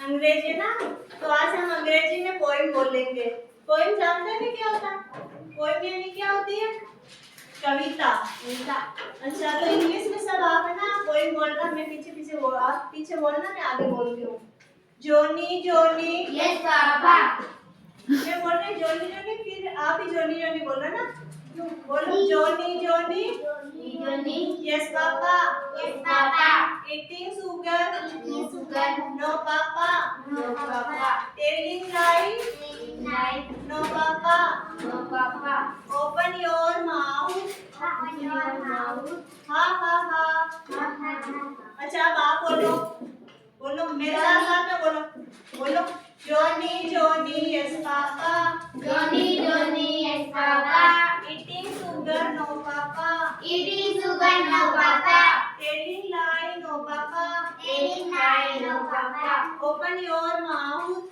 अंग्रेजी ना, तो आज हम अंग्रेजी में पोइम बोलेंगे। पोइम जानते हैं क्या होता है? पोइम यानी क्या होती है? कविता। अच्छा, तो इंग्लिश में सब आप है ना पोइम बोलना, मैं पीछे पीछे बोल, आप पीछे बोलना, मैं आगे बोलती हूँ। जोनी जोनी। यस पापा। मैं बोल रही जोनी जोनी, फिर आप ही जोनी जोनी बोलना ना। बोलो Johnny Johnny. Johnny. Yes papa. Yes papa. Eating sugar. Eating sugar. No papa. No papa. Telling lie. Telling lie. No papa. No papa. Open your mouth. Open your mouth. Ha ha ha. Ha ha ha. अच्छा अब आप बोलो, बोलो मेरे साथ साथ में बोलो, बोलो Johnny Johnny yes papa. Johnny, Johnny, yes papa. Eating sugar no papa. Eating sugar, no papa. Telling lie no papa. Telling lie, no papa. Open your mouth.